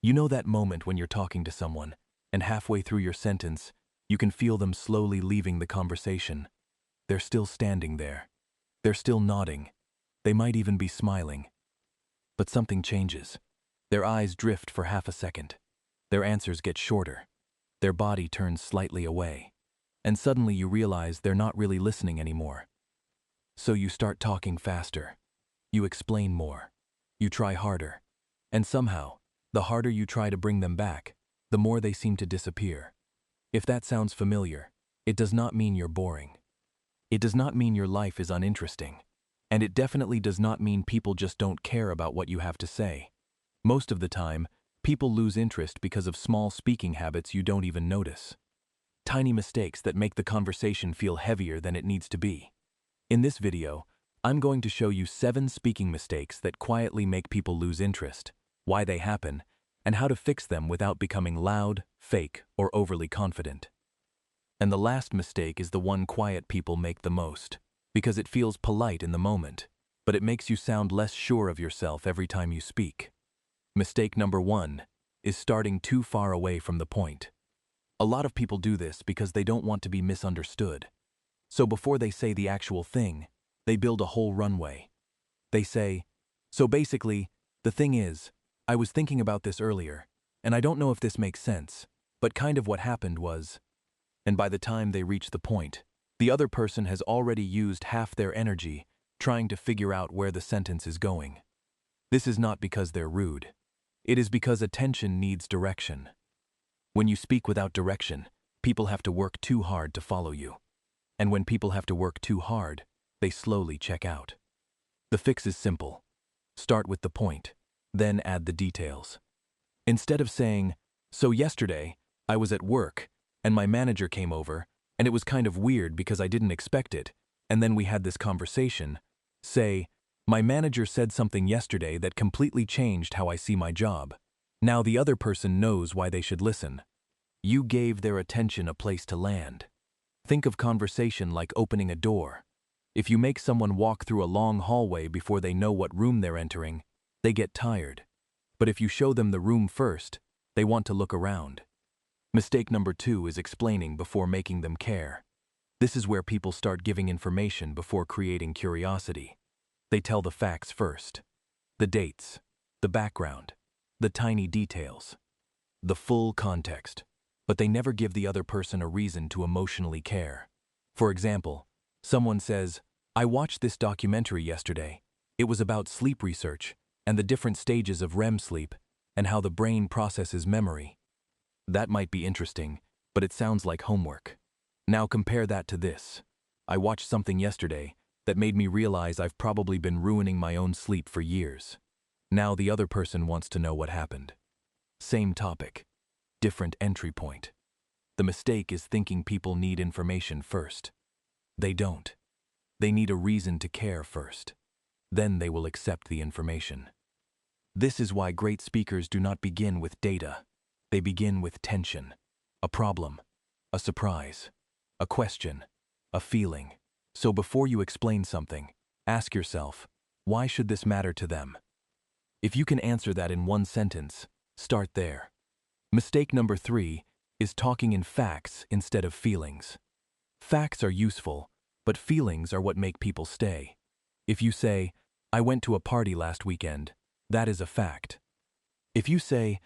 You know that moment when you're talking to someone, and halfway through your sentence, you can feel them slowly leaving the conversation. They're still standing there. They're still nodding. They might even be smiling. But something changes. Their eyes drift for half a second. Their answers get shorter. Their body turns slightly away. And suddenly you realize they're not really listening anymore. So you start talking faster. You explain more. You try harder. And somehow, the harder you try to bring them back, the more they seem to disappear. If that sounds familiar, it does not mean you're boring. It does not mean your life is uninteresting. And it definitely does not mean people just don't care about what you have to say. Most of the time, people lose interest because of small speaking habits you don't even notice. Tiny mistakes that make the conversation feel heavier than it needs to be. In this video, I'm going to show you 7 speaking mistakes that quietly make people lose interest, why they happen, and how to fix them without becoming loud, fake, or overly confident. And the last mistake is the one quiet people make the most, because it feels polite in the moment, but it makes you sound less sure of yourself every time you speak. Mistake number 1 is starting too far away from the point. A lot of people do this because they don't want to be misunderstood. So before they say the actual thing, they build a whole runway. They say, "So basically, the thing is, I was thinking about this earlier, and I don't know if this makes sense, but kind of what happened was..." And by the time they reach the point, the other person has already used half their energy trying to figure out where the sentence is going. This is not because they're rude. It is because attention needs direction. When you speak without direction, people have to work too hard to follow you. And when people have to work too hard, they slowly check out. The fix is simple. Start with the point, then add the details. Instead of saying, "So yesterday, I was at work, and my manager came over, and it was kind of weird because I didn't expect it, and then we had this conversation," say, "My manager said something yesterday that completely changed how I see my job." Now the other person knows why they should listen. You gave their attention a place to land. Think of conversation like opening a door. If you make someone walk through a long hallway before they know what room they're entering, they get tired. But if you show them the room first, they want to look around. Mistake number 2 is explaining before making them care. This is where people start giving information before creating curiosity. They tell the facts first. The dates, the background, the tiny details, the full context. But they never give the other person a reason to emotionally care. For example, someone says, "I watched this documentary yesterday. It was about sleep research and the different stages of REM sleep and how the brain processes memory." That might be interesting, but it sounds like homework. Now compare that to this. "I watched something yesterday that made me realize I've probably been ruining my own sleep for years." Now the other person wants to know what happened. Same topic, different entry point. The mistake is thinking people need information first. They don't. They need a reason to care first. Then they will accept the information. This is why great speakers do not begin with data. They begin with tension, a problem, a surprise, a question, a feeling. So before you explain something, ask yourself, why should this matter to them? If you can answer that in one sentence, start there. Mistake number 3 is talking in facts instead of feelings. Facts are useful, but feelings are what make people stay. If you say, "I went to a party last weekend," that is a fact. If you say,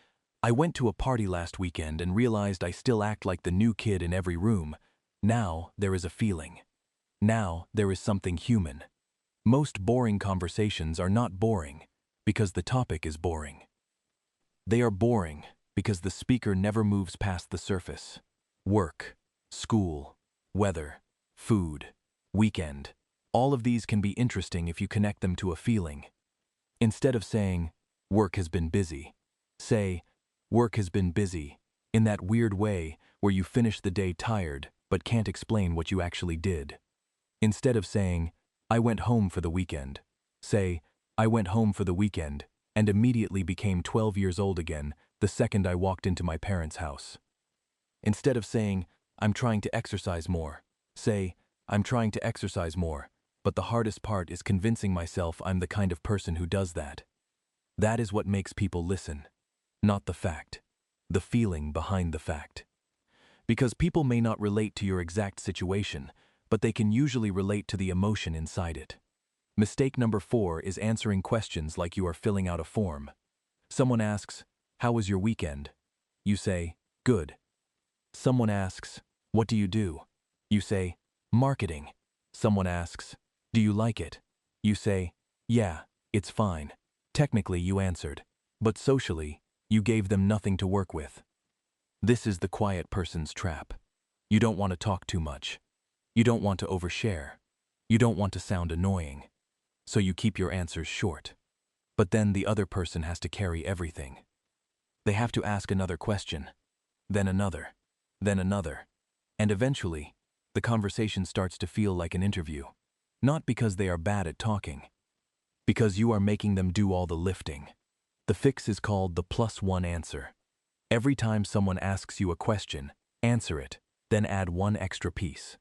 "I went to a party last weekend and realized I still act like the new kid in every room," now there is a feeling. Now there is something human. Most boring conversations are not boring because the topic is boring. They are boring because the speaker never moves past the surface. Work, school, weather, food, weekend. All of these can be interesting if you connect them to a feeling. Instead of saying, "Work has been busy," say, "Work has been busy," in that weird way where you finish the day tired but can't explain what you actually did. Instead of saying, "I went home for the weekend," say, "I went home for the weekend and immediately became 12 years old again the second I walked into my parents' house." Instead of saying, "I'm trying to exercise more," say, "I'm trying to exercise more, but the hardest part is convincing myself I'm the kind of person who does that." That is what makes people listen. not the fact. The feeling behind the fact. Because people may not relate to your exact situation, but they can usually relate to the emotion inside it. Mistake number 4 is answering questions like you are filling out a form. Someone asks, "How was your weekend?" You say, "Good." Someone asks, "What do you do?" You say, "Marketing." Someone asks, "Do you like it?" You say, "Yeah, it's fine." Technically, you answered, but socially, you gave them nothing to work with. This is the quiet person's trap. You don't want to talk too much. You don't want to overshare. You don't want to sound annoying. So you keep your answers short. But then the other person has to carry everything. They have to ask another question, then another, then another. And eventually, the conversation starts to feel like an interview. Not because they are bad at talking, because you are making them do all the lifting. The fix is called the +1 answer. Every time someone asks you a question, answer it, then add one extra piece.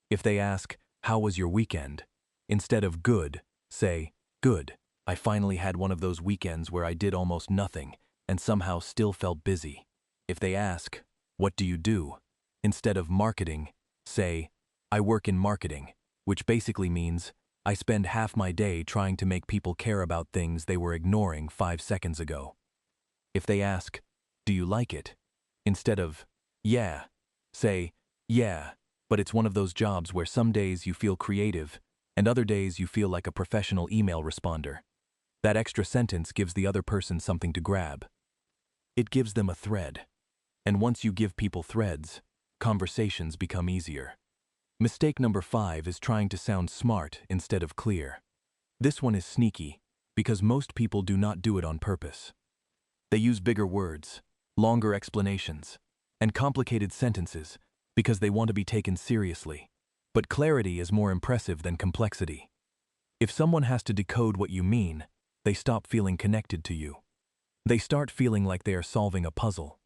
If they ask, "How was your weekend?" instead of "good," say, "Good. I finally had one of those weekends where I did almost nothing and somehow still felt busy." If they ask, "What do you do?" instead of "marketing," say, "I work in marketing," which basically means I spend half my day trying to make people care about things they were ignoring 5 seconds ago. If they ask, "Do you like it?" instead of "Yeah," say, "Yeah, but it's one of those jobs where some days you feel creative and other days you feel like a professional email responder." That extra sentence gives the other person something to grab. It gives them a thread. And once you give people threads, conversations become easier. Mistake number 5 is trying to sound smart instead of clear. This one is sneaky because most people do not do it on purpose. They use bigger words, longer explanations, and complicated sentences because they want to be taken seriously. But clarity is more impressive than complexity. If someone has to decode what you mean, they stop feeling connected to you. They start feeling like they are solving a puzzle.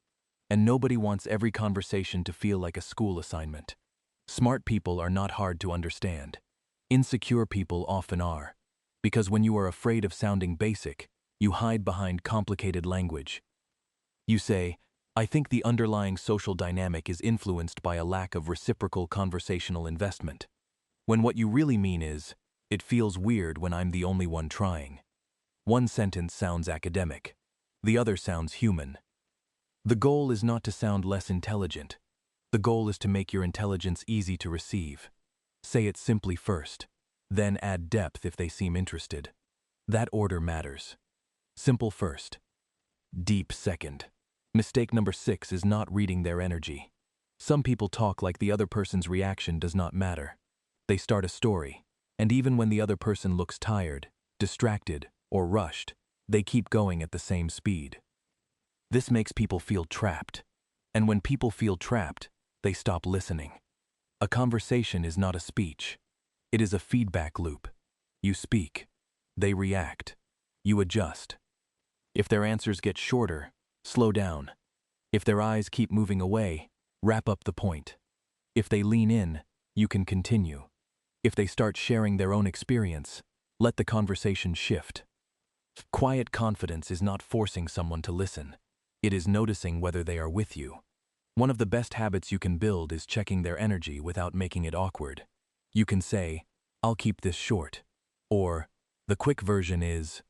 And nobody wants every conversation to feel like a school assignment. Smart people are not hard to understand. Insecure people often are. Because when you are afraid of sounding basic, you hide behind complicated language. You say, "I think the underlying social dynamic is influenced by a lack of reciprocal conversational investment." When what you really mean is, "It feels weird when I'm the only one trying." One sentence sounds academic. The other sounds human. The goal is not to sound less intelligent. The goal is to make your intelligence easy to receive. Say it simply first, then add depth if they seem interested. That order matters. Simple first, deep second. Mistake number 6 is not reading their energy. Some people talk like the other person's reaction does not matter. They start a story, and even when the other person looks tired, distracted, or rushed, they keep going at the same speed. This makes people feel trapped, and when people feel trapped, they stop listening. A conversation is not a speech. It is a feedback loop. You speak. They react. You adjust. If their answers get shorter, slow down. If their eyes keep moving away, wrap up the point. If they lean in, you can continue. If they start sharing their own experience, let the conversation shift. Quiet confidence is not forcing someone to listen. It is noticing whether they are with you. One of the best habits you can build is checking their energy without making it awkward. You can say, "I'll keep this short," or the quick version is,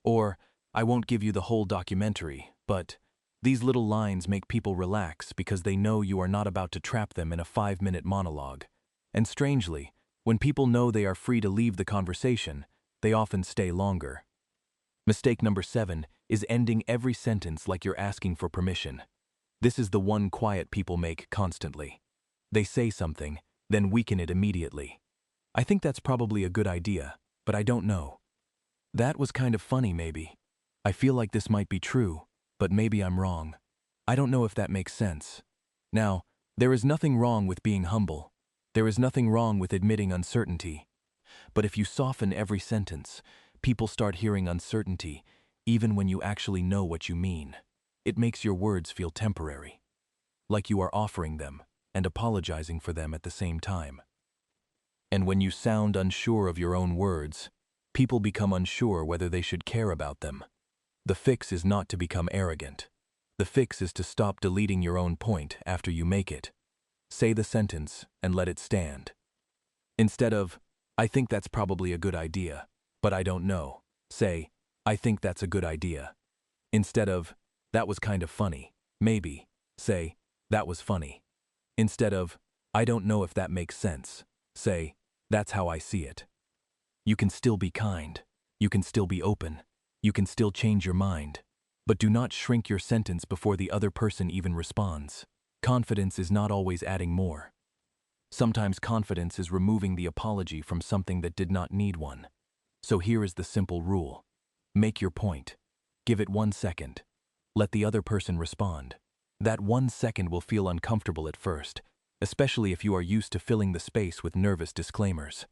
or "I won't give you the whole documentary, but..." These little lines make people relax because they know you are not about to trap them in a 5-minute monologue. And strangely, when people know they are free to leave the conversation, they often stay longer. Mistake number 7 is ending every sentence like you're asking for permission. This is the one quiet people make constantly. They say something, then weaken it immediately. "I think that's probably a good idea, but I don't know." "That was kind of funny, maybe." "I feel like this might be true, but maybe I'm wrong." "I don't know if that makes sense." Now, there is nothing wrong with being humble. There is nothing wrong with admitting uncertainty. But if you soften every sentence, people start hearing uncertainty, even when you actually know what you mean. It makes your words feel temporary, like you are offering them and apologizing for them at the same time. And when you sound unsure of your own words, people become unsure whether they should care about them. The fix is not to become arrogant. The fix is to stop deleting your own point after you make it. Say the sentence and let it stand. Instead of, "I think that's probably a good idea, but I don't know," say, "I think that's a good idea." Instead of, "That was kind of funny, maybe," say, "That was funny." Instead of, "I don't know if that makes sense," say, "That's how I see it." You can still be kind. You can still be open. You can still change your mind. But do not shrink your sentence before the other person even responds. Confidence is not always adding more. Sometimes confidence is removing the apology from something that did not need one. So here is the simple rule. Make your point. Give it 1 second. Let the other person respond. That 1 second will feel uncomfortable at first, especially if you are used to filling the space with nervous disclaimers.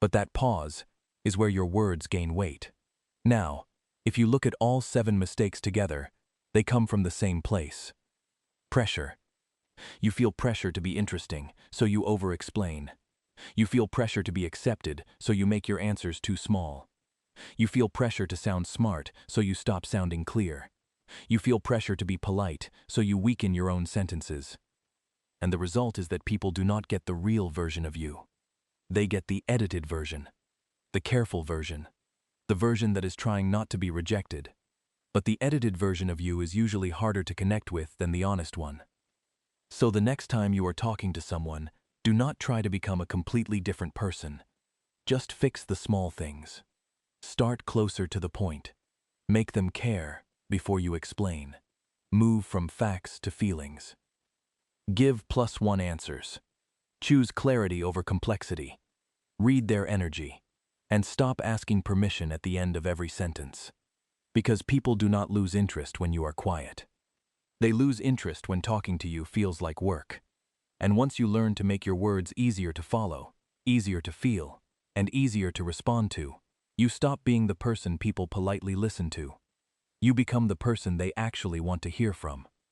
But that pause is where your words gain weight. Now, if you look at all 7 mistakes together, they come from the same place. Pressure. You feel pressure to be interesting, so you overexplain. You feel pressure to be accepted, so you make your answers too small. You feel pressure to sound smart, so you stop sounding clear. You feel pressure to be polite, so you weaken your own sentences. And the result is that people do not get the real version of you. They get the edited version, the careful version, the version that is trying not to be rejected. But the edited version of you is usually harder to connect with than the honest one. So the next time you are talking to someone, do not try to become a completely different person. Just fix the small things. Start closer to the point. Make them care before you explain. Move from facts to feelings. Give +1 answers. Choose clarity over complexity. Read their energy. And stop asking permission at the end of every sentence. Because people do not lose interest when you are quiet. They lose interest when talking to you feels like work. And once you learn to make your words easier to follow, easier to feel, and easier to respond to, you stop being the person people politely listen to. You become the person they actually want to hear from.